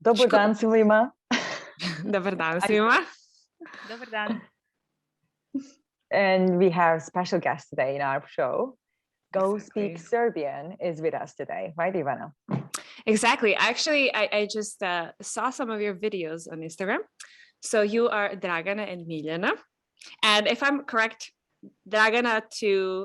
Dobar dan svima. Dobar dan svima. Dobar dan. And we have a special guest today in our show. Go Exactly. Speak Serbian is with us today, right, Ivana? Exactly. Actually, I just saw some of your videos on Instagram. So you are Dragana and Miljana. And if I'm correct, Dragana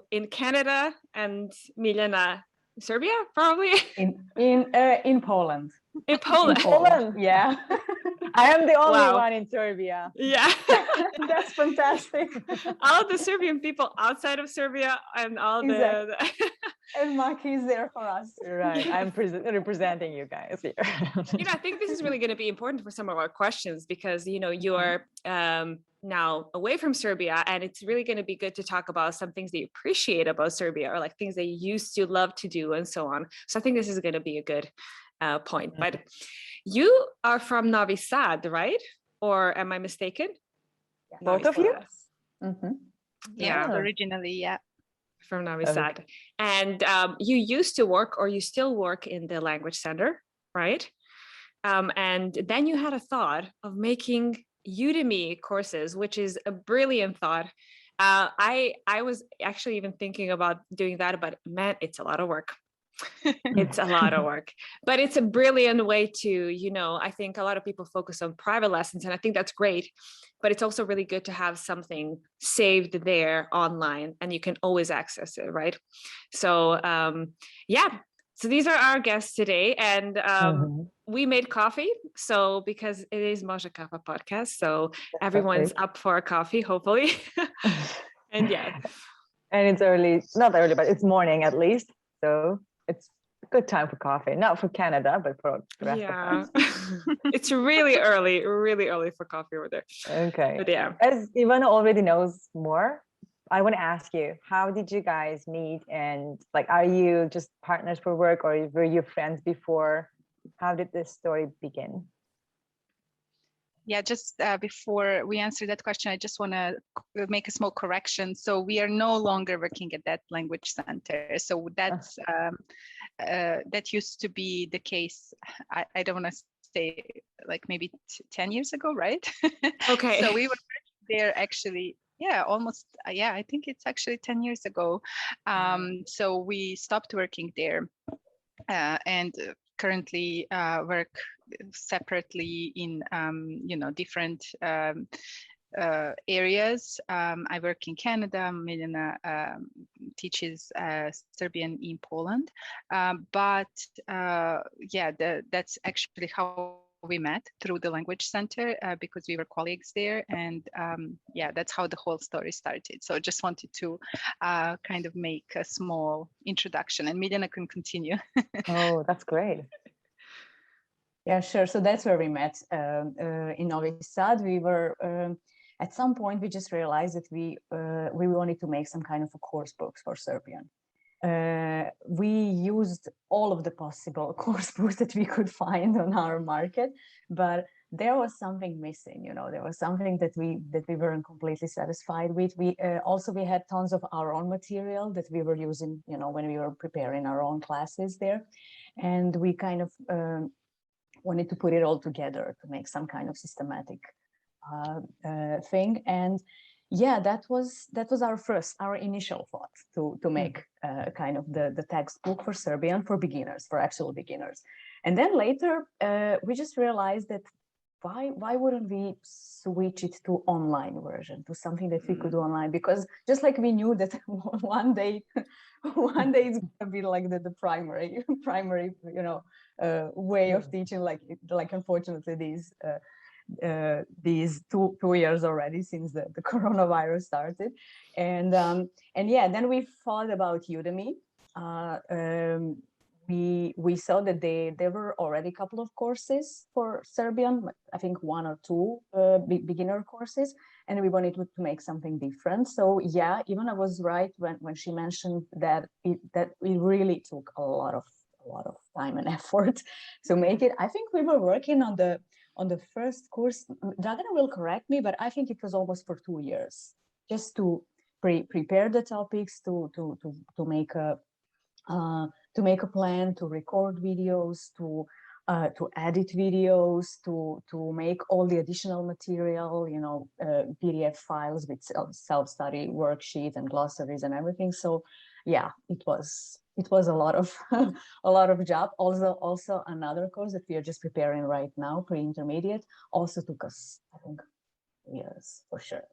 in Canada and Miljana Serbia, probably? In Poland. In Poland. In Poland, yeah. I am the only Wow. one in Serbia. Yeah. That's fantastic. All the Serbian people outside of Serbia and all the... And Maki is there for us. Right. I'm representing you guys here. I think this is really going to be important for some of our questions because, you're now away from Serbia, and it's really going to be good to talk about some things that you appreciate about Serbia or like things that you used to love to do and so on. So I think this is going to be a good point. But you are from Novi Sad, right? Or am I mistaken? Yeah. Both of you? Mm-hmm. Yeah. Originally, yeah. From Novi Sad. And you used to work, or you still work in the language center, right? And then you had a thought of making Udemy courses, which is a brilliant thought. I was actually even thinking about doing that, but man, it's a lot of work. It's a lot of work, but it's a brilliant way to, I think a lot of people focus on private lessons, and I think that's great, but it's also really good to have something saved there online and you can always access it, right? So so these are our guests today, and we made coffee. So because it is Može Kava podcast, so everyone's up for a coffee, hopefully. And yeah. And it's early, not early, but it's morning at least. So it's a good time for coffee. Not for Canada, but for the rest of us. It's really early for coffee over there. Okay. But yeah. As Ivana already knows more, I want to ask you, how did you guys meet? And are you just partners for work, or were you friends before? How did this story begin? Yeah, just before we answer that question, I just want to make a small correction. So we are no longer working at that language center. So that's that used to be the case. I don't want to say maybe 10 years ago, right? Okay. So we were there actually. Yeah, almost. Yeah, I think it's actually 10 years ago. So we stopped working there and currently work separately in different areas. I work in Canada. Miljana teaches Serbian in Poland, but that's actually how we met, through the language center, because we were colleagues there, and that's how the whole story started. So just wanted to kind of make a small introduction, and Miljana can continue. Oh, that's great. Yeah, sure. So that's where we met in Novi Sad. We were at some point we just realized that we wanted to make some kind of a course books for Serbian. We used all of the possible course books that we could find on our market, but there was something missing. There was something that we weren't completely satisfied with. We had tons of our own material that we were using, when we were preparing our own classes there, and we kind of wanted to put it all together to make some kind of systematic thing. And that was our initial thought to make kind of the textbook for Serbian for beginners, for actual beginners. And then later we just realized that why wouldn't we switch it to online version, to something that we could do online? Because just like we knew that one day it's going to be like the primary way of teaching, like unfortunately these two years already since the coronavirus started. And then we thought about Udemy. We saw that there were already a couple of courses for Serbian, I think 1 or 2 beginner courses, and we wanted to make something different. So yeah, Ivana was right when she mentioned that it really took a lot of time and effort to make it. I think we were working on the first course. Dragana will correct me, but I think it was almost for 2 years, just to prepare the topics, to make a plan, to record videos, to to edit videos, to make all the additional material, you know, PDF files with self-study worksheets and glossaries and everything. So yeah, it was a lot of a lot of job. Also another course that we are just preparing right now, pre-intermediate, also took us, I think, years for sure.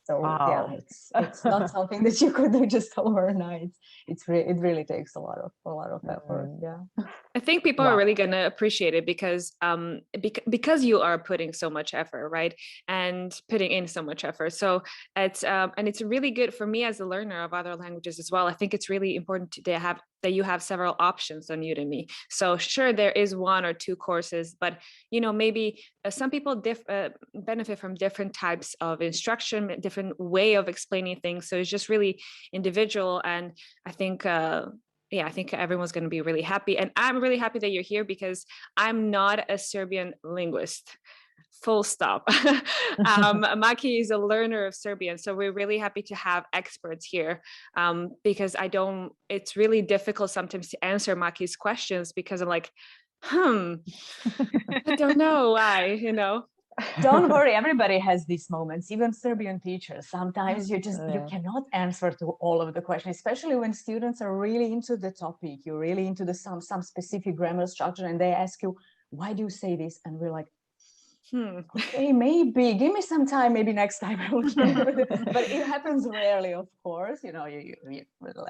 So Wow. yeah, it's not something that you could do just overnight. It really takes a lot of effort. Yeah. I think people are really going to appreciate it because you are putting so much effort, right? And putting in so much effort. So it's and it's really good for me as a learner of other languages as well. I think it's really important that you have several options on Udemy. So sure, there is one or two courses, but you know, maybe some people benefit from different types of instruction, different way of explaining things. So it's just really individual. And I think yeah, I think everyone's going to be really happy. And I'm really happy that you're here because I'm not a Serbian linguist. Full stop. Maki is a learner of Serbian. So we're really happy to have experts here because it's really difficult sometimes to answer Maki's questions because I'm like, I don't know why, you know. Don't worry, everybody has these moments, even Serbian teachers. Sometimes you cannot answer to all of the questions, especially when students are really into the topic, you're really into some specific grammar structure, and they ask you, why do you say this? And we're like, okay, maybe give me some time, maybe next time I will but it happens rarely, of course. You know,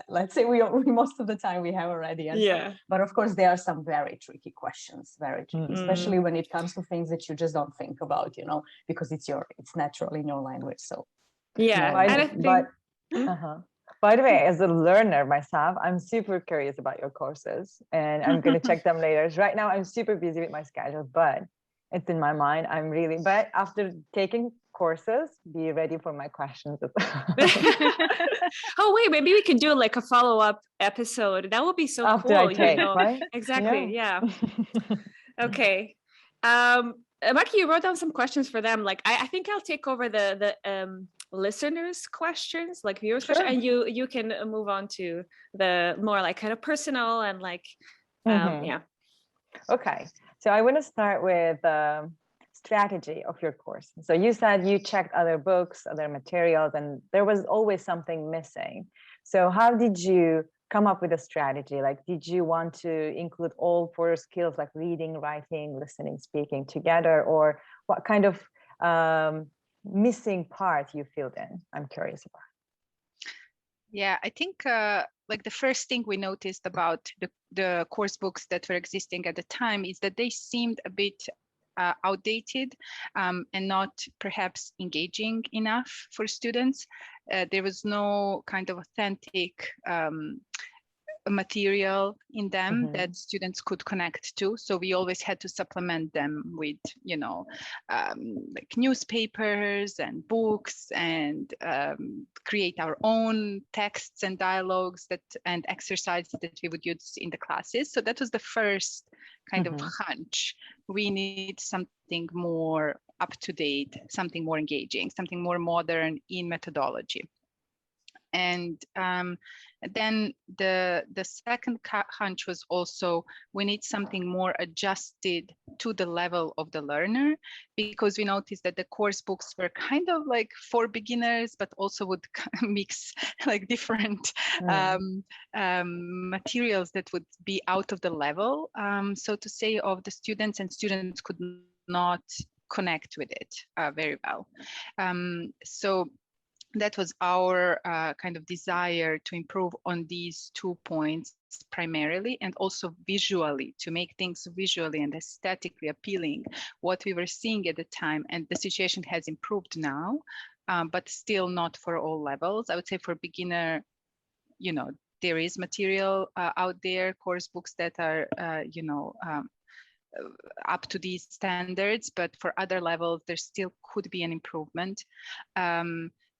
let's say we most of the time we have already answered. Yeah. But of course there are some very tricky questions, very tricky, especially when it comes to things that you just don't think about, you know, because it's natural in your language. So yeah. By the way, as a learner myself, I'm super curious about your courses and I'm going to check them later. Right now I'm super busy with my schedule, but it's in my mind. But after taking courses, be ready for my questions. Oh, wait, maybe we can do like a follow-up episode. That would be so after cool. I take, right? Exactly. Yeah. Okay. Maki, you wrote down some questions for them. Like, I think I'll take over the listeners' questions, like viewers' questions, and you can move on to the more like kind of personal and like, yeah. Okay. So I want to start with the strategy of your course. So you said you checked other books, other materials, and there was always something missing. So how did you come up with a strategy? Like, did you want to include all 4 skills like reading, writing, listening, speaking together, or what kind of missing part you filled in? I'm curious about. Yeah, I think like the first thing we noticed about the course books that were existing at the time is that they seemed a bit outdated and not perhaps engaging enough for students. There was no kind of authentic material in them that students could connect to. So we always had to supplement them with, you know, like newspapers and books and create our own texts and dialogues and exercises that we would use in the classes. So that was the first kind of hunch. We need something more up to date, something more engaging, something more modern in methodology. And then the second hunch was also we need something more adjusted to the level of the learner, because we noticed that the course books were kind of like for beginners, but also would mix like different materials that would be out of the level, so to say, of the students, and students could not connect with it very well. So that was our kind of desire to improve on these 2 points primarily, and also visually, to make things visually and aesthetically appealing, what we were seeing at the time. And the situation has improved now, but still not for all levels. I would say for beginner, you know, there is material out there, course books that are, you know, up to these standards, but for other levels, there still could be an improvement.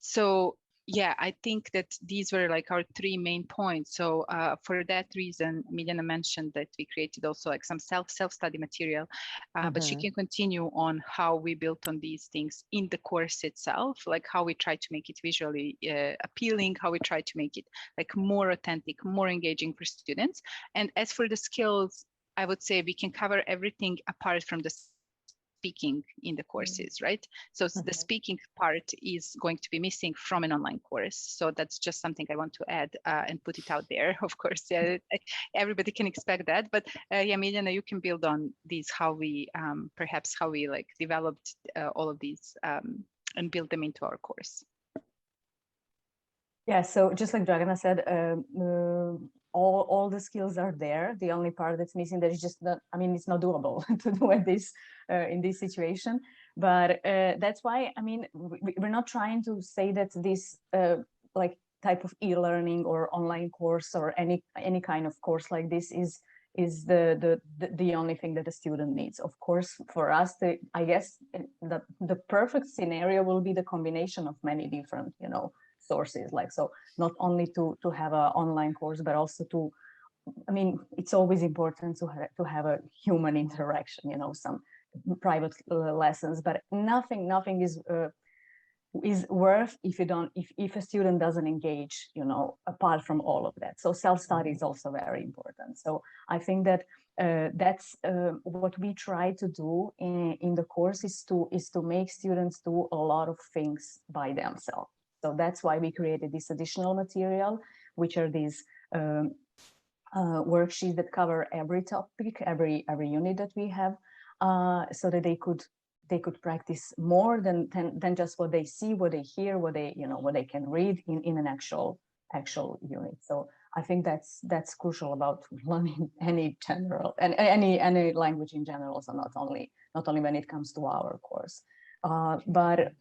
So yeah, I think that these were like our 3 main points. So for that reason, Miljana mentioned that we created also like some self-study material, but she can continue on how we built on these things in the course itself, like how we try to make it visually appealing, how we try to make it like more authentic, more engaging for students. And as for the skills, I would say we can cover everything apart from the speaking in the courses, right? So the speaking part is going to be missing from an online course. So that's just something I want to add and put it out there. Of course, yeah, everybody can expect that. But yeah, Miljana, you can build on these, how we perhaps how we like developed all of these and build them into our course. Yeah, so just like Dragana said, all the skills are there. The only part that's missing, that is just not, I mean, it's not doable to do at this in this situation. But that's why, I mean, we're not trying to say that this like type of e-learning or online course or any kind of course like this is the only thing that the student needs. Of course, for us, I guess the perfect scenario will be the combination of many different, you know, sources. Like, so not only to have an online course, but also to, I mean, it's always important to have a human interaction, you know, some private lessons, but nothing is worth if a student doesn't engage, you know, apart from all of that. So self-study is also very important. So I think that that's what we try to do in the course is to make students do a lot of things by themselves. So that's why we created this additional material, which are these worksheets that cover every topic, every unit that we have, so that they could practice more than just what they see, what they hear, what they can read in an actual unit. So I think that's crucial about learning any language in general. So not only when it comes to our course, but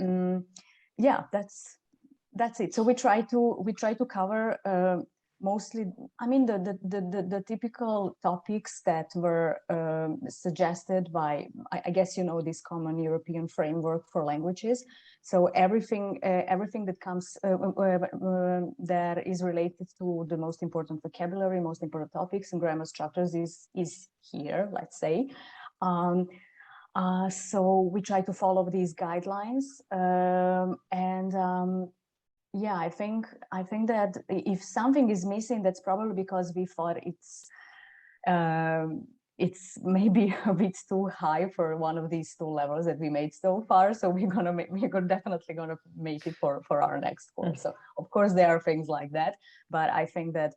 yeah, that's it. So we try to cover mostly, I mean, the typical topics that were suggested by, I guess, you know, this common European framework for languages. So everything that comes that is related to the most important vocabulary, most important topics and grammar structures is here, let's say. So we try to follow these guidelines, yeah, I think that if something is missing, that's probably because we thought it's maybe a bit too high for one of these two levels that we made so far. So we're definitely gonna make it for our next course. So of course there are things like that, but I think that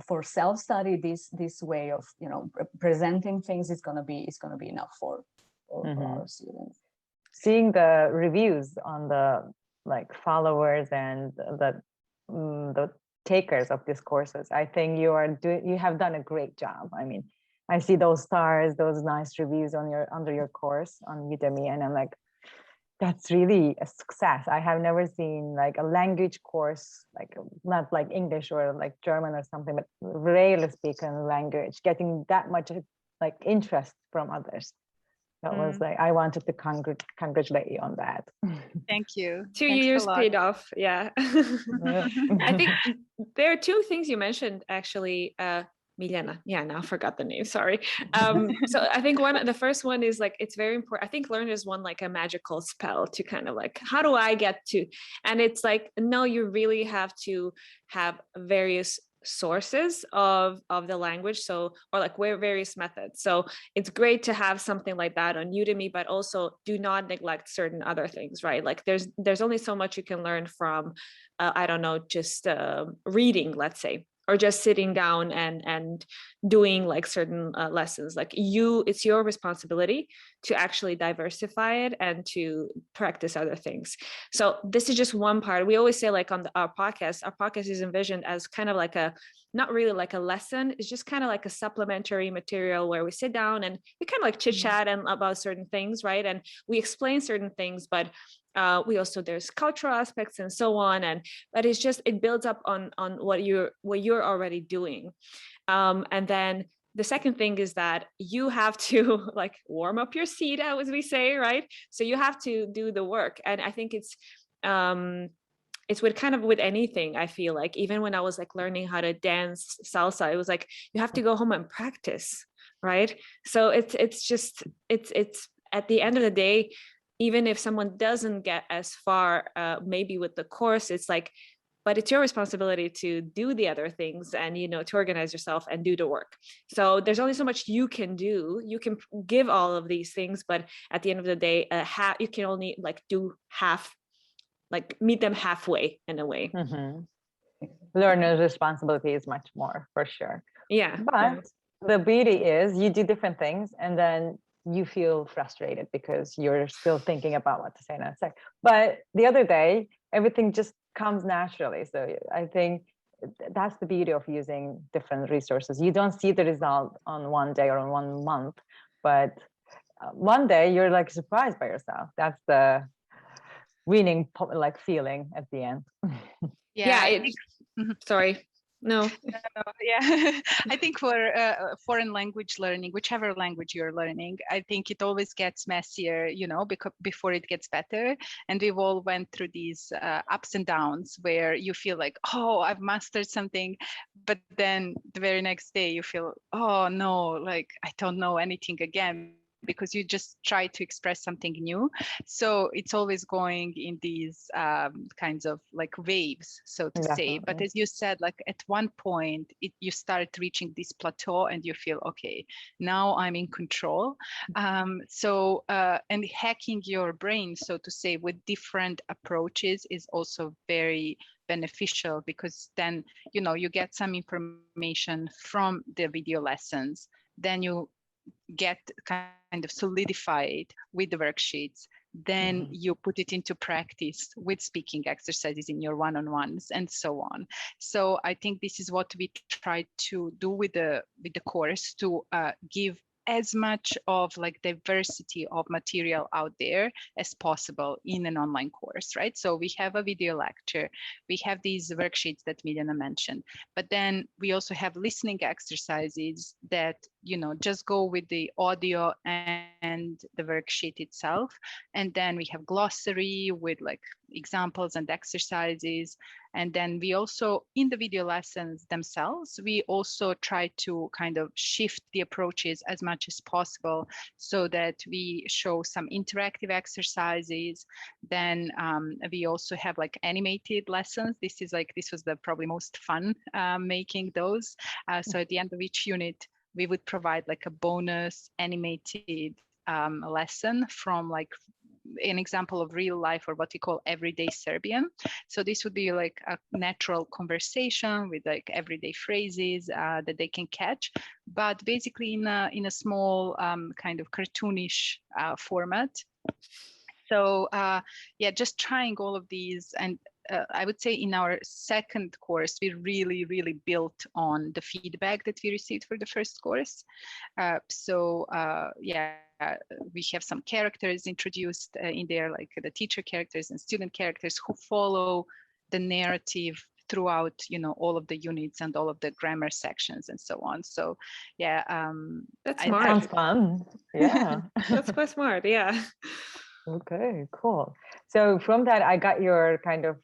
for self-study, this way of, you know, presenting things is gonna be enough for our students. Seeing the reviews on the like followers and the takers of these courses, I think you have done a great job. I mean, I see those stars, those nice reviews under your course on Udemy, and I'm like, that's really a success. I have never seen like a language course, like not like English or like German or something, but rarely spoken language getting that much like interest from others. That was like, I wanted to congratulate you on that. Thank you. 2 years paid off. Yeah. I think there are two things you mentioned actually, Miljana. Yeah, now I forgot the name. Sorry. So I think the first one is like, it's very important. I think learners want like a magical spell to kind of like, how do I get to? And it's like, no, you really have to have various sources of the language, so, or like various methods. So it's great to have something like that on Udemy, but also do not neglect certain other things, right? Like there's only so much you can learn from I don't know, just reading, let's say, or just sitting down and doing like certain lessons. Like it's your responsibility to actually diversify it and to practice other things. So this is just one part. We always say like on our podcast is envisioned as kind of like not really like a lesson. It's just kind of like a supplementary material where we sit down and we kind of like chit chat and about certain things, right? And we explain certain things, but we also, there's cultural aspects and so on, but it's just, it builds up on what you're already doing. And then the second thing is that you have to like warm up your seat, as we say, right? So you have to do the work. And I think it's with anything. I feel like even when I was like learning how to dance salsa, it was like, you have to go home and practice, right? So it's at the end of the day, even if someone doesn't get as far, maybe with the course, it's like but it's your responsibility to do the other things and, to organize yourself and do the work. So there's only so much you can do. You can give all of these things, but at the end of the day, you can only do half, meet them halfway in a way. Learner's responsibility is much more, for sure. Yeah. But the beauty is you do different things and then you feel frustrated because you're still thinking about what to say and not say. But the other day, everything just comes naturally. So I think that's the beauty of using different resources. You don't see the result on one day or on 1 month, but one day you're surprised by yourself. That's the winning feeling at the end. Sorry. No. Yeah, I think for foreign language learning, whichever language you're learning, I think it always gets messier, because before it gets better. And we've all went through these ups and downs where you feel like, oh, I've mastered something, but then the very next day you feel, oh no, I don't know anything again, because you just try to express something new. So it's always going in these kinds of waves, so to say. But as you said, at one point, you start reaching this plateau and you feel, okay, now I'm in control. And hacking your brain, so to say, with different approaches is also very beneficial, because then, you get some information from the video lessons, then you get kind of solidified with the worksheets, then you put it into practice with speaking exercises in your one-on-ones and so on. So I think this is what we try to do with the course, to give as much of diversity of material out there as possible in an online course, right? So we have a video lecture, we have these worksheets that Miljana mentioned, but then we also have listening exercises that, just go with the audio and the worksheet itself. And then we have glossary with examples and exercises. And then we also, in the video lessons themselves, we also try to kind of shift the approaches as much as possible, so that we show some interactive exercises. Then we also have animated lessons. This was the probably most fun making those. So at the end of each unit, we would provide a bonus animated lesson from an example of real life, or what we call everyday Serbian. So this would be a natural conversation with everyday phrases that they can catch, but basically in a small kind of cartoonish format. So just trying all of these. And I would say in our second course, we really, really built on the feedback that we received for the first course. We have some characters introduced in there, the teacher characters and student characters, who follow the narrative throughout, all of the units and all of the grammar sections and so on. So that's smart. Sounds fun. Yeah. That's quite smart. Yeah. Okay, cool. So from that, I got your kind of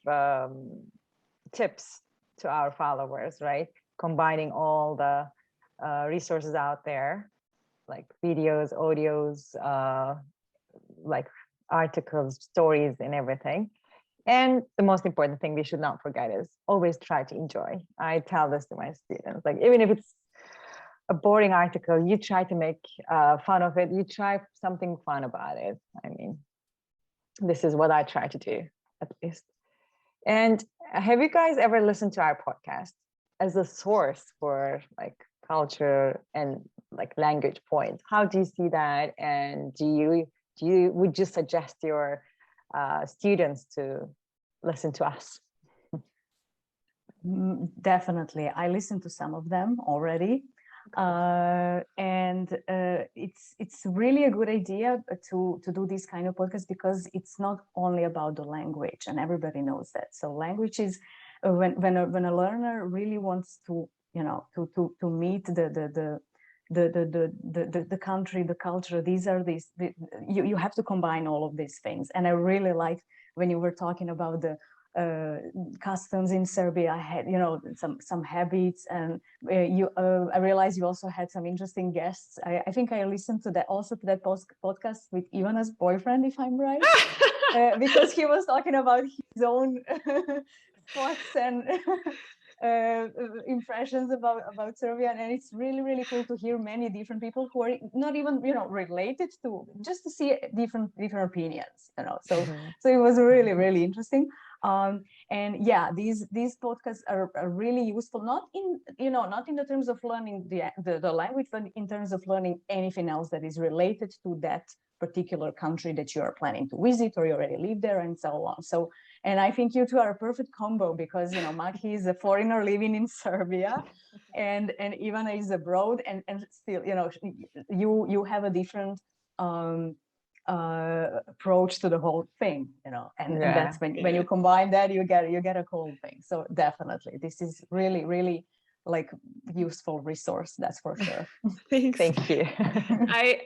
tips to our followers, right? Combining all the resources out there, like videos, audios, articles, stories, and everything. And the most important thing we should not forget is always try to enjoy. I tell this to my students, even if it's a boring article, you try to make fun of it. You try something fun about it. I mean, this is what I try to do, at least. And have you guys ever listened to our podcast as a source for culture and language points? How do you see that? And would you suggest your students to listen to us? Definitely. I listened to some of them already. And it's really a good idea to do this kind of podcast, because it's not only about the language, and everybody knows that. So language is when a learner really wants to meet the country, the culture. You have to combine all of these things. And I really like when you were talking about the customs in Serbia. I had some habits, and I realized you also had some interesting guests. I think I listened to that podcast with Ivana's boyfriend, if I'm right, because he was talking about his own thoughts and impressions about Serbian, and it's really cool to hear many different people who are not even related to, just to see different opinions, so so it was really interesting. And yeah, these podcasts are really useful, not in the terms of learning the language, but in terms of learning anything else that is related to that particular country that you are planning to visit, or you already live there, and so on. So, and I think you two are a perfect combo, because Maki is a foreigner living in Serbia, and Ivana is abroad, and still you have a different approach to the whole thing, and that's when you combine that, you get a cool thing. So definitely this is really like useful resource, that's for sure. Thanks. Thank you. I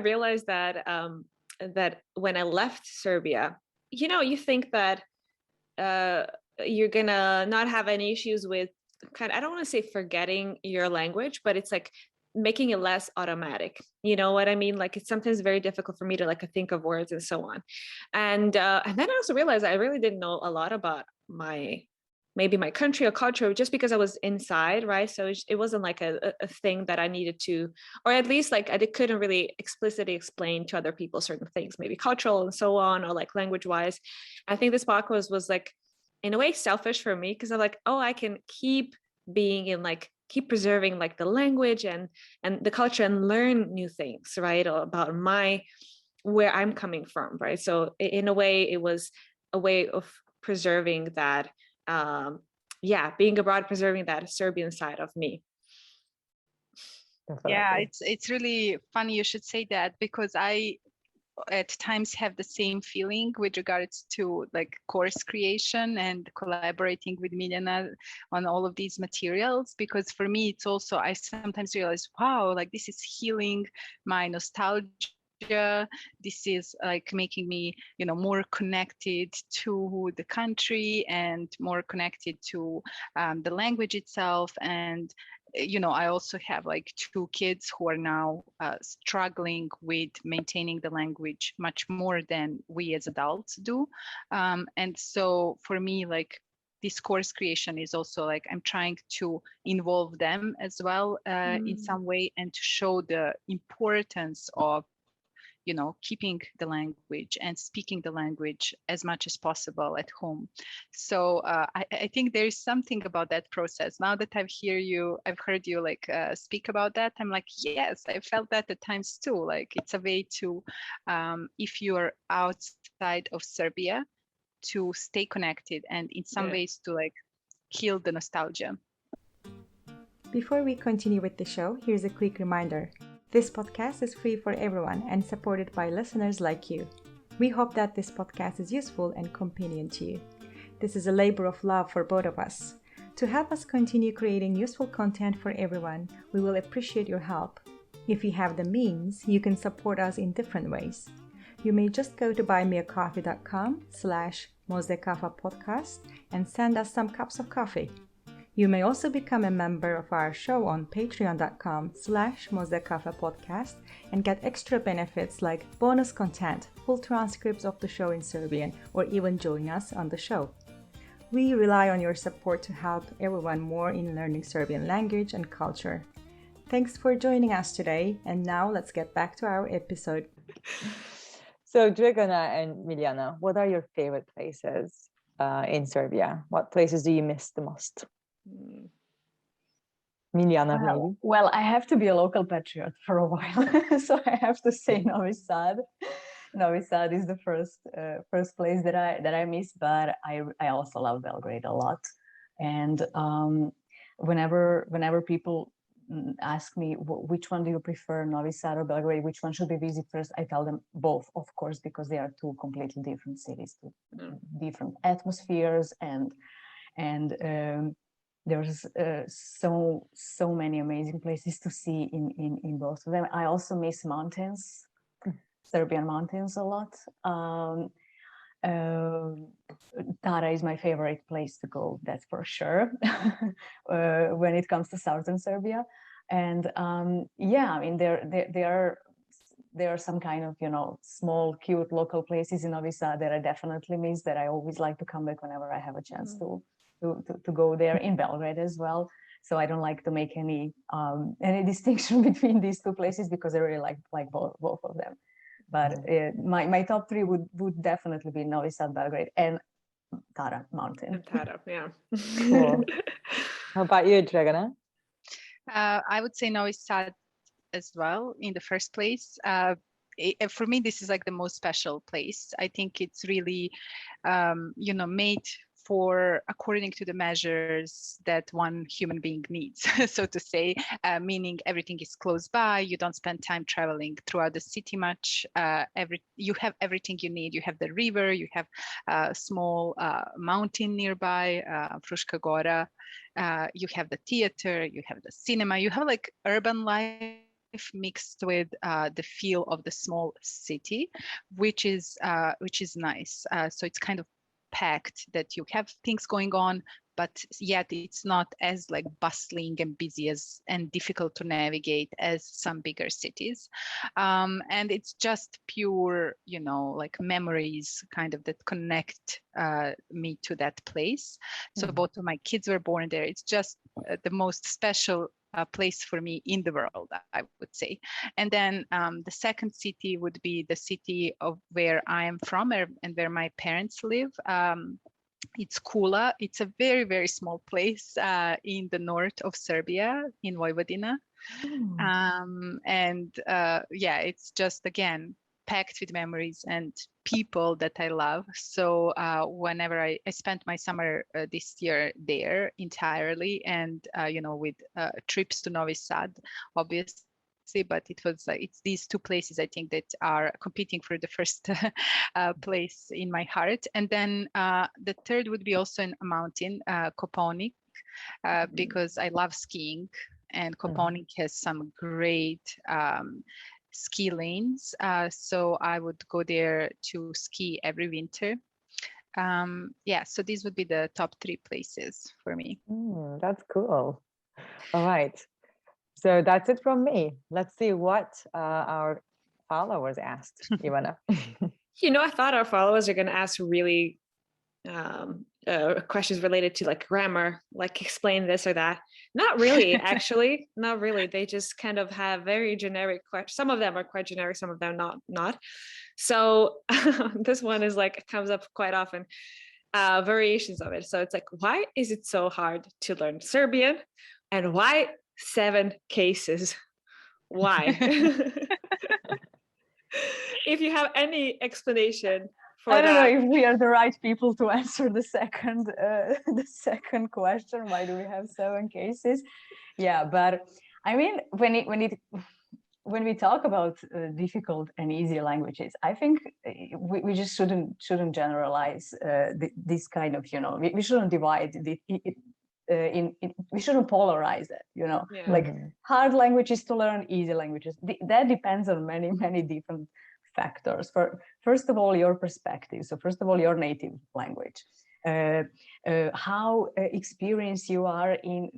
realized that that when I left Serbia, you think that you're gonna not have any issues with I don't want to say forgetting your language, but it's like making it less automatic. You know what I mean? Like, it's sometimes very difficult for me to think of words and so on. And then I also realized I really didn't know a lot about maybe my country or culture, just because I was inside, right? So it wasn't like a thing that I needed to, or at least I couldn't really explicitly explain to other people certain things, maybe cultural and so on, or language wise. I think this podcast was in a way selfish for me, because I'm oh, I can keep being in keep preserving the language and the culture, and learn new things, right, about where I'm coming from, right? So in a way, it was a way of preserving that, being abroad, preserving that Serbian side of me. Definitely. Yeah, it's really funny you should say that, because I at times have the same feeling with regards to course creation and collaborating with Miljana on all of these materials, because for me it's also, I sometimes realize, wow, this is healing my nostalgia. This is making me more connected to the country and more connected to the language itself. And I also have 2 kids who are now struggling with maintaining the language much more than we as adults do. And so for me, this course creation is also I'm trying to involve them as well in some way, and to show the importance of keeping the language and speaking the language as much as possible at home. So I think there is something about that process. Now that I've heard you speak about that, I'm yes, I felt that at times too. It's a way to, if you're outside of Serbia, to stay connected, and in some ways to heal the nostalgia. Before we continue with the show, here's a quick reminder. This podcast is free for everyone and supported by listeners like you. We hope that this podcast is useful and convenient to you. This is a labor of love for both of us. To help us continue creating useful content for everyone, we will appreciate your help. If you have the means, you can support us in different ways. You may just go to buymeacoffee.com/mozdekafa podcast and send us some cups of coffee. You may also become a member of our show on patreon.com/mozdekafa podcast and get extra benefits like bonus content, full transcripts of the show in Serbian, or even join us on the show. We rely on your support to help everyone more in learning Serbian language and culture. Thanks for joining us today, and now let's get back to our episode. So Dragana and Miljana, what are your favorite places in Serbia? What places do you miss the most? Miljana, maybe? Well, I have to be a local patriot for a while, so I have to say Novi Sad. Novi Sad is the first place that I miss, but I also love Belgrade a lot. And whenever people ask me which one do you prefer, Novi Sad or Belgrade, which one should we visit first, I tell them both, of course, because they are 2 completely different cities, 2 different atmospheres, and there's so many amazing places to see in both of them. I also miss mountains, Serbian mountains a lot. Tara is my favorite place to go, that's for sure, when it comes to southern Serbia. And yeah, I mean, there are there are some kind of, small, cute local places in Novi Sad that I definitely miss, that I always like to come back whenever I have a chance to go there, in Belgrade as well. So I don't like to make any distinction between these two places, because I really like both of them. But my top three would definitely be Novi Sad, Belgrade, and Tara Mountain. And Tara, yeah. Cool. How about you, Dragana? I would say Novi Sad as well in the first place. For me, this is like the most special place. I think it's really, made for according to the measures that one human being needs, so to say, meaning everything is close by. You don't spend time traveling throughout the city much. You have everything you need. You have the river, you have a small mountain nearby, Fruška Gora. You have the theater, you have the cinema, you have like urban life mixed with the feel of the small city, which is nice. So it's kind of packed, that you have things going on, but yet it's not as like bustling and busy and difficult to navigate as some bigger cities. And it's just pure, like memories kind of that connect me to that place. So both of my kids were born there. It's just the most special place for me in the world, I would say. And then the second city would be the city of where I am from and where my parents live. It's Kula. It's a very, very small place in the north of Serbia, in Vojvodina. It's just, again, packed with memories and people that I love. So whenever I spent my summer this year there entirely, and with trips to Novi Sad, obviously, but it was it's these two places I think that are competing for the first place in my heart. And then the third would be also in a mountain, Koponik, because I love skiing, and Koponik has some great ski lanes. So I would go there to ski every winter. So these would be the top three places for me. That's cool. All right. So that's it from me. Let's see what our followers asked, Ivana. I thought our followers are going to ask really questions related to like grammar, like explain this or that. Not really, actually, not really. They just kind of have very generic questions. Some of them are quite generic, some of them not. So this one is like, it comes up quite often, variations of it. So it's like, why is it so hard to learn Serbian? And why 7 cases? Why? If you have any explanation for that. I don't know if we are the right people to answer the second question. Why do we have 7 cases? Yeah, but I mean, when we talk about difficult and easy languages, I think we just shouldn't generalize this kind of, we shouldn't divide we shouldn't polarize it, like hard languages to learn, easy languages. That depends on many, many different factors. First of all, your perspective. So first of all, your native language, how experienced you are in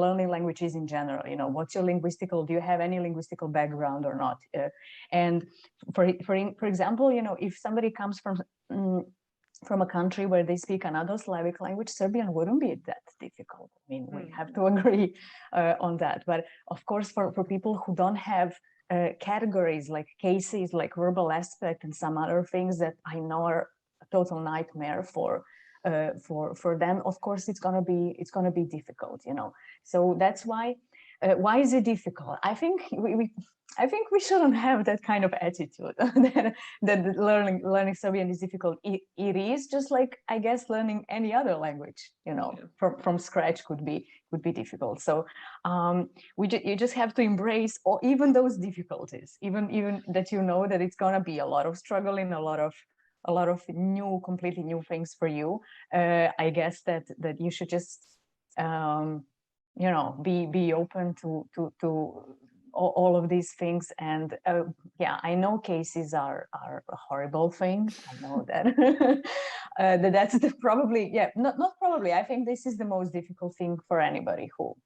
learning languages in general. What's your linguistical? Do you have any linguistical background or not? And for example, if somebody comes from a country where they speak another Slavic language, Serbian wouldn't be that difficult. I mean, we have to agree on that. But of course, for people who don't have categories like cases, like verbal aspect and some other things that I know are a total nightmare for them, of course, it's gonna be difficult. So that's why is it difficult? I think we shouldn't have that kind of attitude that learning Serbian is difficult. It is just like, I guess, learning any other language, from scratch could be difficult. So you just have to embrace even those difficulties, even that that it's gonna be a lot of struggling, a lot of completely new things for you. I guess that you should just be open to all of these things. And I know cases are a horrible thing. I know that that's probably not probably. I think this is the most difficult thing for anybody who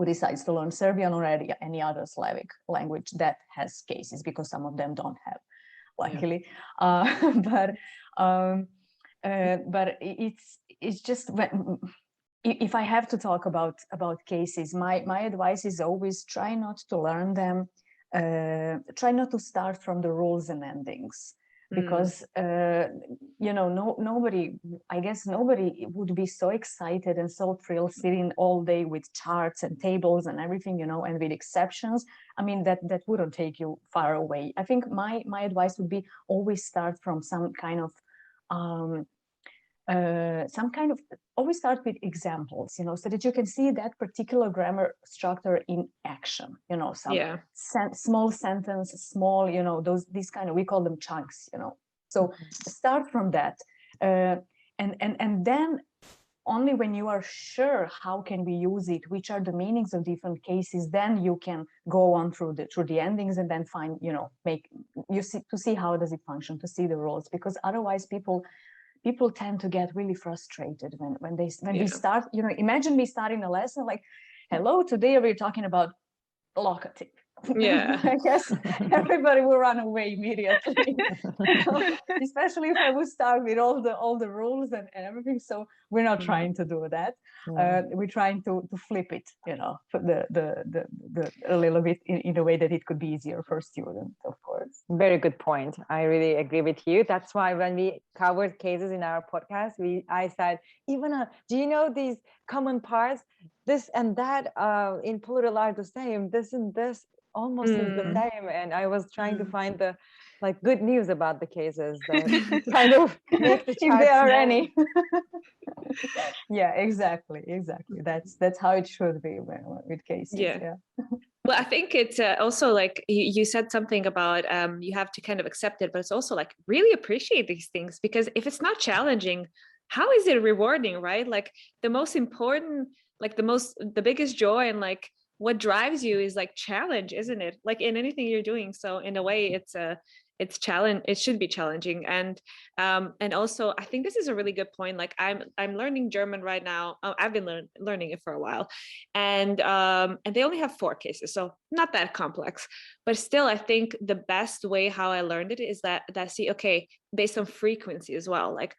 who decides to learn Serbian or any other Slavic language that has cases, because some of them don't have, luckily. Yeah. But it's just if I have to talk about cases, my advice is always try not to learn them. Try not to start from the rules and endings, because nobody, I guess nobody would be so excited and so thrilled sitting all day with charts and tables and everything, and with exceptions. I mean, that wouldn't take you far away. I think my advice would be always start from some kind of always start with examples, so that you can see that particular grammar structure in action, some small sentence, small, these kind of, we call them chunks, so start from that. And then only when you are sure how can we use it, which are the meanings of different cases, then you can go on through the endings and then find, to see how does it function, to see the rules, because otherwise people tend to get really frustrated when we start, imagine me starting a lesson like, hello, today we're talking about locative. Yeah. I guess everybody will run away immediately. Especially if I would start with all the rules and everything. So we're not trying to do that. We're trying to flip it, a little bit in a way that it could be easier for students, of course. Very good point. I really agree with you. That's why when we covered cases in our podcast, I said, Ivana, do you know these common parts? This and that in plural are the same. This and this almost is the same. And I was trying to find the good news about the cases that kind of make the charts. If there are any. Yeah, exactly. That's how it should be with cases. Yeah. Well, I think it's also like you said something about you have to kind of accept it, but it's also like really appreciate these things, because if it's not challenging, how is it rewarding, right? Like the most important, like the biggest joy and like what drives you is like challenge, isn't it? Like in anything you're doing. So in a way, it's challenge. It should be challenging, and also I think this is a really good point. Like I'm learning German right now. I've been learning it for a while, and they only have 4 cases, so not that complex. But still, I think the best way how I learned it is that see, okay, based on frequency as well, like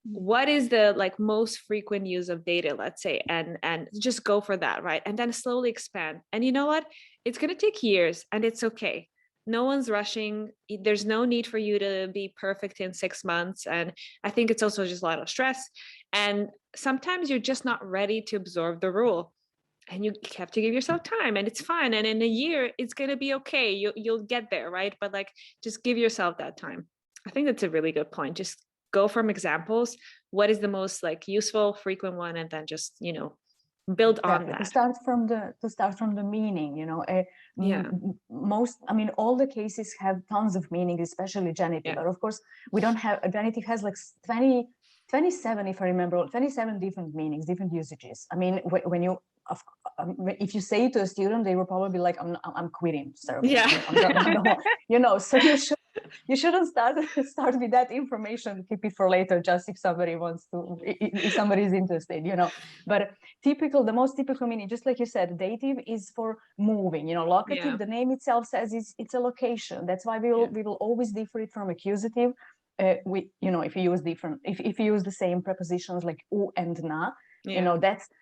what is the most frequent use of data, let's say, and just go for that, right? And then slowly expand. And you know what, it's going to take years, and it's okay. No one's rushing. There's no need for you to be perfect in 6 months. And I think it's also just a lot of stress, and sometimes you're just not ready to absorb the rule, and you have to give yourself time, and it's fine. And in a year it's going to be okay. You'll get there, right? But just give yourself that time. I think that's a really good point. Just go from examples. What is the most useful, frequent one, and then just build on that. To start from the meaning, all the cases have tons of meaning, especially genitive. But of course, we don't have genitive has 27, if I remember, 27 different meanings, different usages. I mean, when you if you say to a student, they will probably be like, I'm quitting Serbian. So you shouldn't start with that information. Keep it for later, just if somebody wants to, if somebody is interested, But the most typical meaning, just like you said, dative is for moving. Locative, the name itself says it's a location. That's why we will always differ it from accusative. If you use the same prepositions like u and na,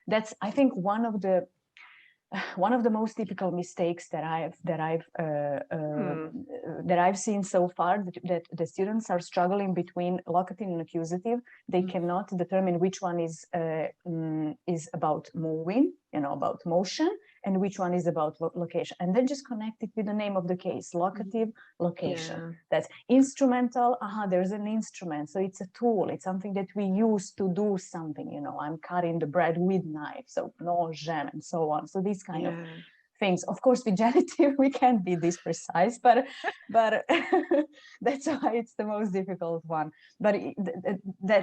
that's I think one of the most typical mistakes that I've seen so far, that the students are struggling between locative and accusative. They cannot determine which one is about moving, about motion, and which one is about location, and then just connect it with the name of the case: locative, location. That's instrumental. There's an instrument, so it's a tool. It's something that we use to do something. I'm cutting the bread with knife, so nožem, and so on. So these kind of things. Of course, with genitive we can't be this precise, but that's why it's the most difficult one. But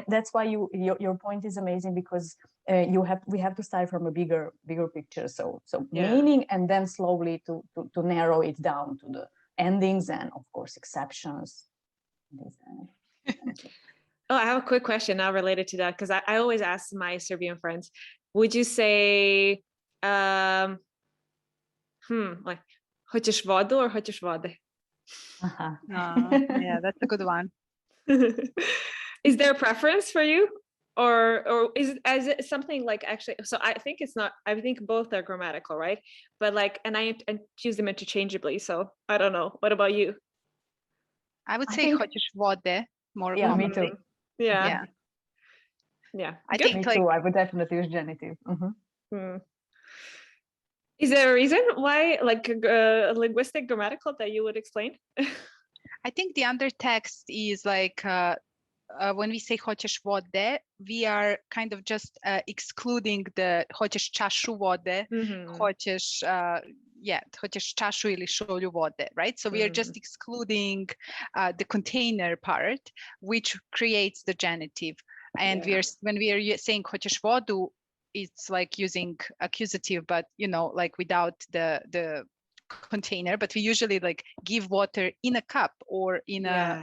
that's why your point is amazing, because we have to start from a bigger picture. So meaning, and then slowly to narrow it down to the endings, and of course exceptions. Oh, I have a quick question now related to that, because I always ask my Serbian friends, would you say Like hoćeš vodu or hoćeš vode? Yeah, that's a good one. Is there a preference for you? Or is it something like actually, so I think it's not, I think both are grammatical, right? But like, and I choose them interchangeably. So I don't know. What about you? I would say hoćeš vode more. Yeah, me too. Yeah. I Good. think Me too. I would definitely use genitive. Is there a reason why, like linguistic, grammatical, that you would explain? I think the undertext is like when we say hoćeš vode, we are kind of just excluding the hoćeš čašu vode, hoćeš hoćeš čašu ili šolju vode, right? So we are just excluding the container part, which creates the genitive. And when we are saying hoćeš vodu, it's like using accusative, but like without the container, but we usually like give water in a cup or in a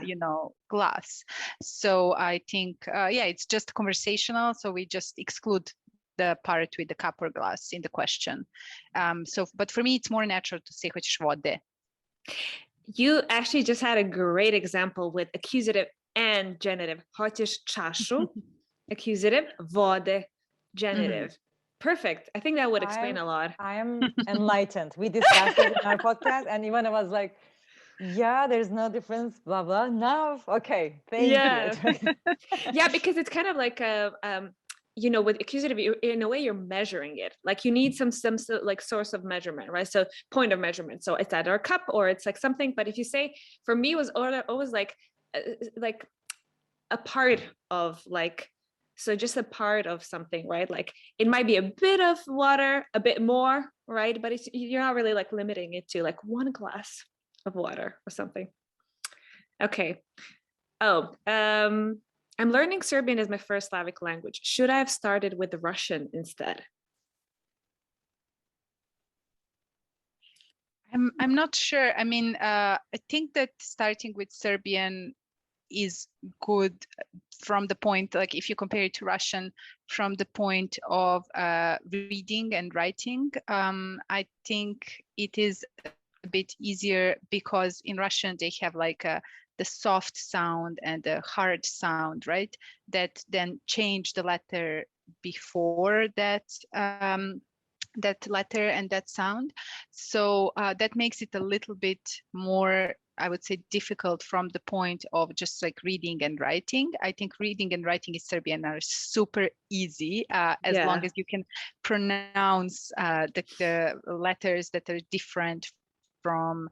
glass. So I think it's just conversational, so we just exclude the part with the cup or glass in the question. But for me it's more natural to say hoćeš vode. You actually just had a great example with accusative and genitive. Hoćeš čašu, accusative, vode, genitive. Perfect. I think that would explain a lot. I am enlightened. We discussed it in our podcast, and Ivana was like, yeah, there's no difference, blah, blah. Now, okay, thank you. Yeah, because it's kind of like, with accusative, in a way, you're measuring it. Like you need some like source of measurement, right? So point of measurement. So it's either a cup or it's like something. But if you say, for me, it was always like a part of like, so just a part of something, right? Like it might be a bit of water, a bit more, right? But you're not really like limiting it to like one glass of water or something. Okay. I'm learning Serbian as my first Slavic language. Should I have started with Russian instead? I'm not sure. I mean, I think that starting with Serbian is good from the point, like if you compare it to Russian, from the point of reading and writing. I think it is a bit easier because in Russian they have like the soft sound and the hard sound, right? That then change the letter before that that letter and that sound. So that makes it a little bit more, I would say, difficult from the point of just like reading and writing. I think reading and writing in Serbian are super easy as long as you can pronounce the letters that are different from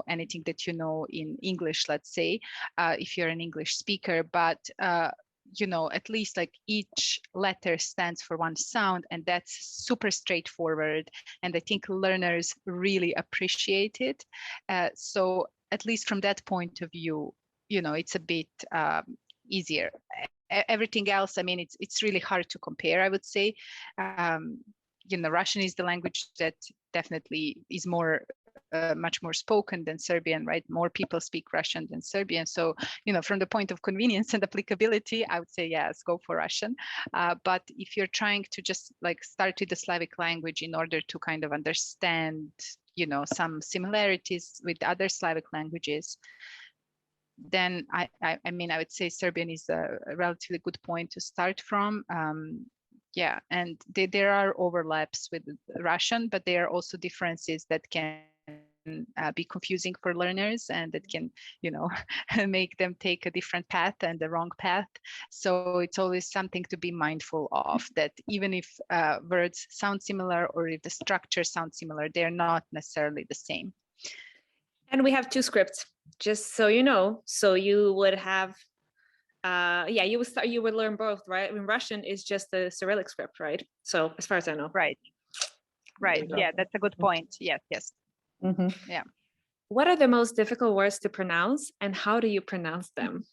anything that in English, let's say, if you're an English speaker. But at least like each letter stands for one sound, and that's super straightforward, and I think learners really appreciate it. So at least from that point of view, it's a bit easier. Everything else, I mean, it's really hard to compare, I would say. Russian is the language that definitely is more much more spoken than Serbian, right? More people speak Russian than Serbian. So, from the point of convenience and applicability, I would say, yes, go for Russian. But if you're trying to just like start with the Slavic language in order to kind of understand, some similarities with other Slavic languages, then I mean, I would say Serbian is a relatively good point to start from. And there are overlaps with Russian, but there are also differences that can be confusing for learners, and that can make them take a different path and the wrong path. So it's always something to be mindful of, that even if words sound similar or if the structure sounds similar, they're not necessarily the same. And we have two scripts, just so you know. So you would have you would learn both, right? I mean, Russian is just the Cyrillic script, right? So as far as I know. Right. Yeah, that's a good point. Yes. Mm-hmm. Yeah. What are the most difficult words to pronounce, and how do you pronounce them?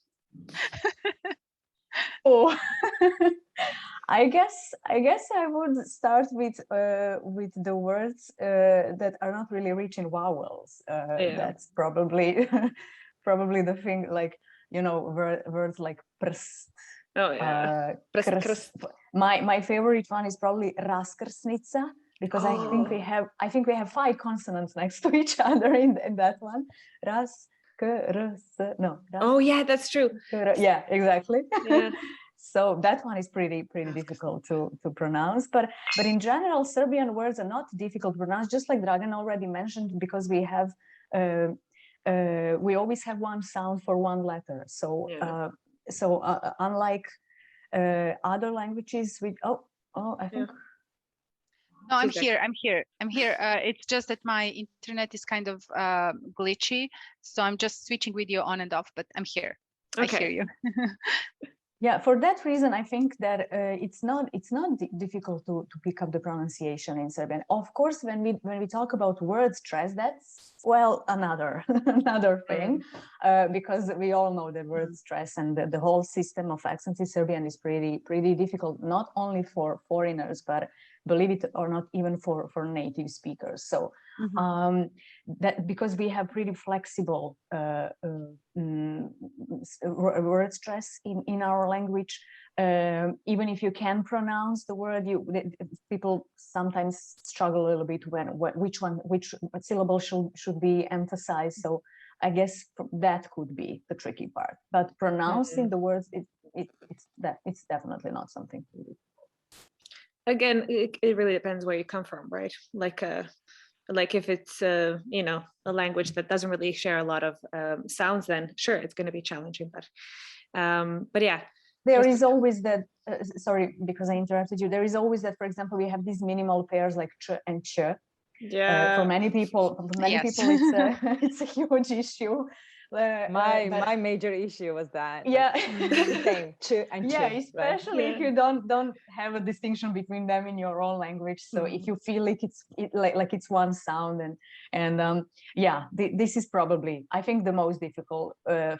I guess I would start with the words that are not really rich in vowels. That's probably the thing, like words like prst. Oh yeah. My favorite one is probably raskrsnica. because I think we have 5 consonants next to each other in that one. Ras, k, r, s, no. Ras, Oh yeah, that's true. yeah, exactly. Yeah. So that one is pretty difficult to pronounce, but in general, Serbian words are not difficult to pronounce, just like Dragan already mentioned, because we have we always have one sound for one letter. So unlike other languages, I think. No, I'm here. It's just that my internet is kind of glitchy, so I'm just switching video on and off, but I'm here. Okay. I hear you. Yeah, for that reason, I think that it's not difficult to pick up the pronunciation in Serbian. Of course, when we talk about word stress, that's another thing, because we all know that word stress and the whole system of accents in Serbian is pretty difficult, not only for foreigners, but believe it or not, even for native speakers. So that because we have pretty flexible word stress in our language, even if you can pronounce the word, people sometimes struggle a little bit which syllable should be emphasized. So I guess that could be the tricky part. But pronouncing the words, it's definitely not something to do. Again, it really depends where you come from, right? Like if it's a language that doesn't really share a lot of sounds, then sure, it's going to be challenging. But yeah, there is always that. Sorry, because I interrupted you. There is always that. For example, we have these minimal pairs like ch and ch. Yeah. For many people, it's a huge issue. My major issue was that. Yeah. Like, same, ch and ch. Yeah, especially right? if you don't have a distinction between them in your own language. So if you feel like it's one sound, and this is probably, I think, the most difficult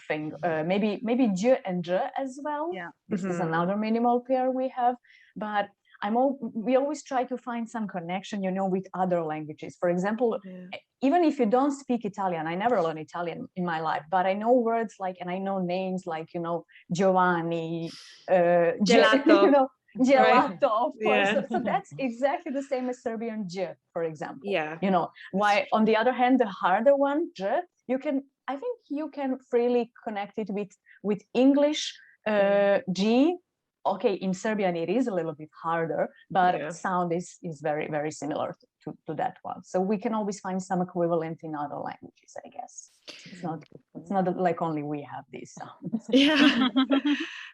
thing. Maybe j and j as well. Yeah. This is another minimal pair we have, but we always try to find some connection, with other languages. For example, even if you don't speak Italian, I never learned Italian in my life, but I know words and I know names like, Giovanni, Gelato. gelato, of course. Yeah. So that's exactly the same as Serbian j, for example. Yeah. Why, on the other hand, the harder one, j, I think you can freely connect it with English g. Okay, in Serbian it is a little bit harder, but sound is very, very similar to that one. So we can always find some equivalent in other languages, I guess. It's not like only we have these sounds. Yeah,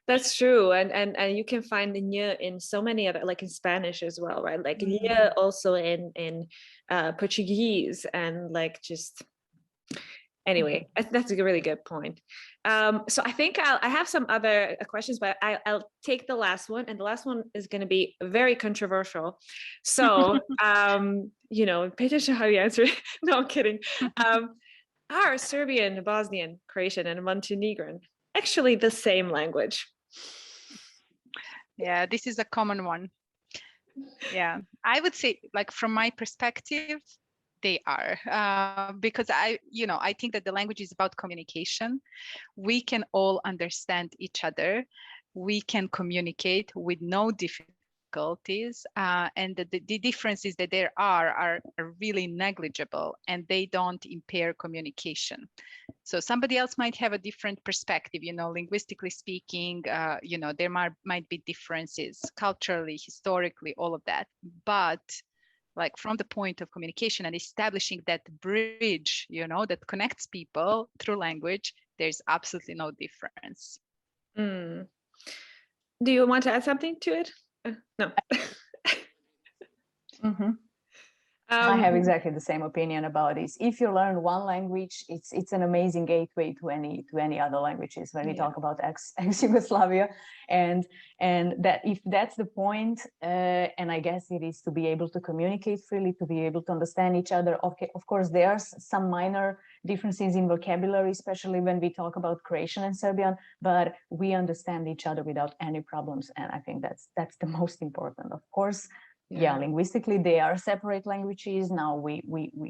that's true. And you can find the ñ in so many other, like in Spanish as well, right? Like ñ also in Portuguese, and like just anyway, that's a really good point. So I think I have some other questions, but I'll take the last one, and the last one is going to be very controversial. So, pay attention how you answer it. No, I'm kidding. Are Serbian, Bosnian, Croatian, and Montenegrin actually the same language? Yeah, this is a common one. Yeah, I would say, like, from my perspective, they are, because I think that the language is about communication. We can all understand each other. We can communicate with no difficulties, and the differences that there are really negligible, and they don't impair communication. So somebody else might have a different perspective, linguistically speaking, there might be differences culturally, historically, all of that. But like from the point of communication and establishing that bridge, that connects people through language, there's absolutely no difference. Do you want to add something to it? No. I have exactly the same opinion about this. If you learn one language, it's an amazing gateway to any other languages when we talk about ex-Yugoslavia, and that if that's the point, and I guess it is to be able to communicate freely, to be able to understand each other. Okay, of course, there are some minor differences in vocabulary, especially when we talk about Croatian and Serbian, but we understand each other without any problems, and I think that's the most important. Of course. Yeah, linguistically they are separate languages. Now we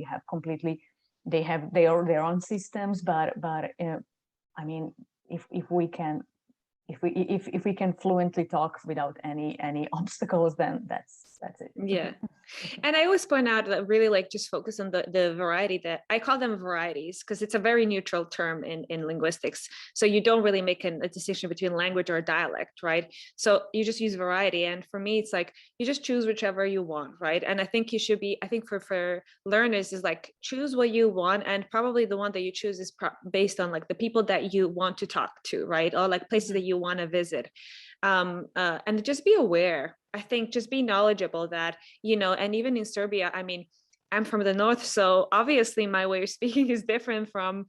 have completely, they have their own systems, but I mean, if we can fluently talk without any obstacles, then that's That's it. Yeah. And I always point out that really like just focus on the variety, that I call them varieties because it's a very neutral term in linguistics. So you don't really make a distinction between language or dialect, right? So you just use variety. And for me, it's like you just choose whichever you want, right? And I think I think for learners is like choose what you want, and probably the one that you choose is based on like the people that you want to talk to, right? Or like places that you want to visit. And just be aware. I think just be knowledgeable that, and even in Serbia, I mean, I'm from the north, so obviously my way of speaking is different from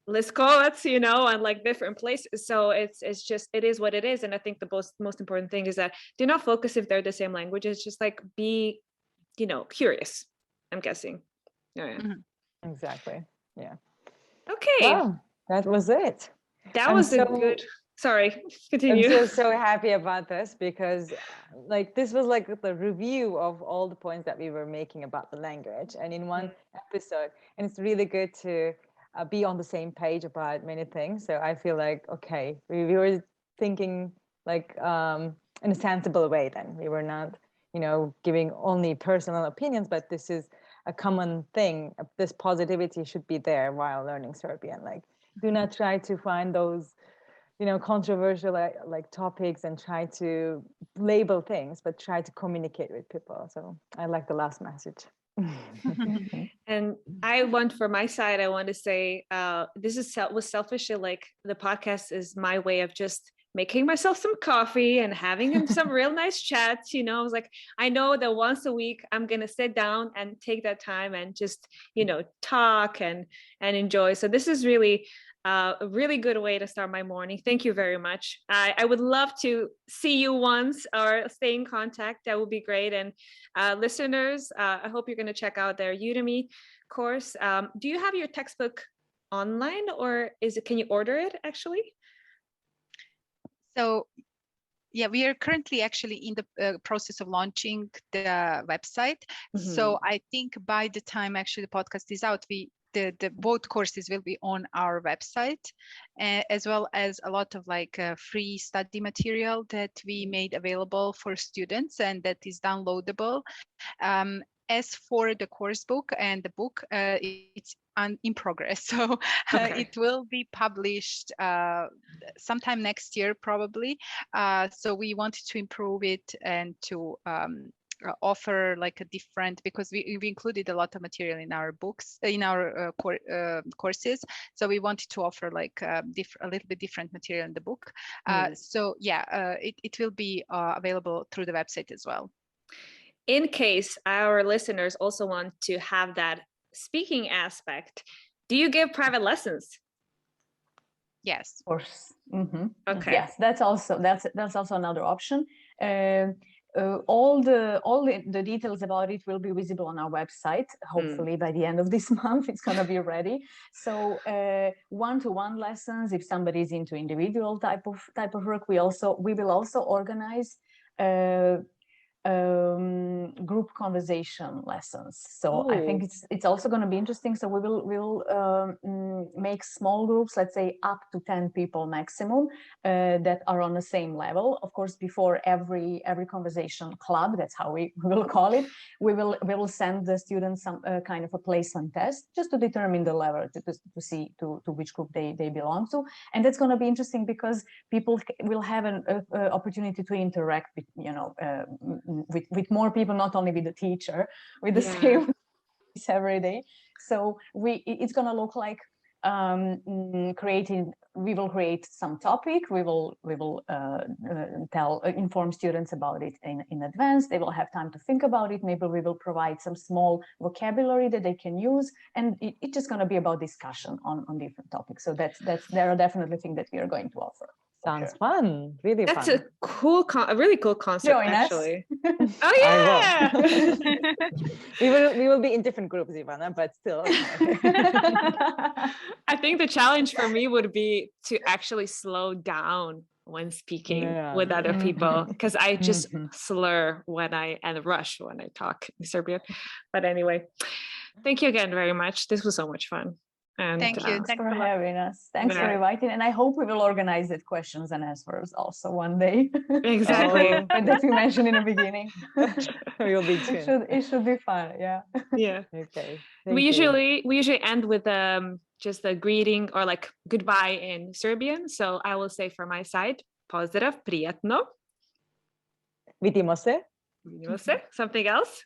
Leskovac, and like different places. So it's just, it is what it is. And I think the most important thing is that do not focus if they're the same language. It's just like be, curious, I'm guessing. Yeah. Exactly. Yeah. Okay. Well, that was it. That was a good. Sorry, continue. I'm so happy about this because like this was like the review of all the points that we were making about the language and in one episode. And it's really good to be on the same page about many things. So I feel like, okay, we were thinking like in a sensible way then. We were not, giving only personal opinions, but this is a common thing. This positivity should be there while learning Serbian. Like do not try to find those controversial like topics and try to label things, but try to communicate with people. So I like the last message. And for my side, I want to say this was selfishly like the podcast is my way of just making myself some coffee and having some real nice chats. I was like, I know that once a week I'm gonna sit down and take that time and just talk and enjoy. So this is really a really good way to start my morning. Thank you very much. I would love to see you once or stay in contact. That would be great. And listeners, I hope you're going to check out their Udemy course. Do you have your textbook online, or can you order it actually? So yeah, we are currently actually in the process of launching the website. So I think by the time actually the podcast is out, the both courses will be on our website, as well as a lot of like free study material that we made available for students and that is downloadable. As for the course book and the book, it's in progress. So it will be published sometime next year, probably. So we wanted to improve it and to offer like a different, because we included a lot of material in our books, in our courses. So we wanted to offer like a little bit different material in the book. So yeah, it will be available through the website as well. In case our listeners also want to have that speaking aspect, do you give private lessons? Yes, of course. Okay. Yes, that's also another option. All the details about it will be visible on our website. Hopefully by the end of this month, it's gonna be ready. So one-to-one lessons, if somebody is into individual type of work, we will also organize group conversation lessons. So I think it's also going to be interesting. So we'll make small groups, let's say up to 10 people maximum, that are on the same level. Of course, before every conversation club, that's how we will call it, we will send the students some kind of a placement test just to determine the level, to see to which group they belong to. And that's going to be interesting because people will have an opportunity to interact with more people, not only with the teacher, with the same every day. So it's going to look like we will create some topic, we will inform students about it in advance. They will have time to think about it. Maybe we will provide some small vocabulary that they can use, and it's just going to be about discussion on different topics. So there are definitely things that we are going to offer. Sounds fun, really That's fun. a really cool concept. Join actually. us. Oh yeah. we will be in different groups, Ivana, but still. I think the challenge for me would be to actually slow down when speaking with other people, because I just slur and rush when I talk in Serbian. But anyway, thank you again very much. This was so much fun. And Thank you. Thanks Thanks for a lot. having us. Thanks for Yeah. inviting. And I hope we will organize it questions and answers also one day. Exactly. Oh. That we mentioned in the beginning. We'll be tuned. It should be fun. Yeah. Yeah. Okay. We Thank you. usually end with just a greeting or like goodbye in Serbian. So I will say for my side, pozdrav, prijatno. Vidimo se. Vidimo se. Something else?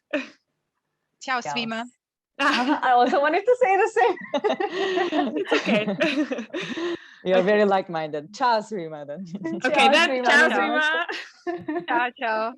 Ćao svima. I also wanted to say the same. It's okay. You're very like-minded. Ciao, svima then. Okay, then svima. ciao Ciao. svima. Ćao, ćao.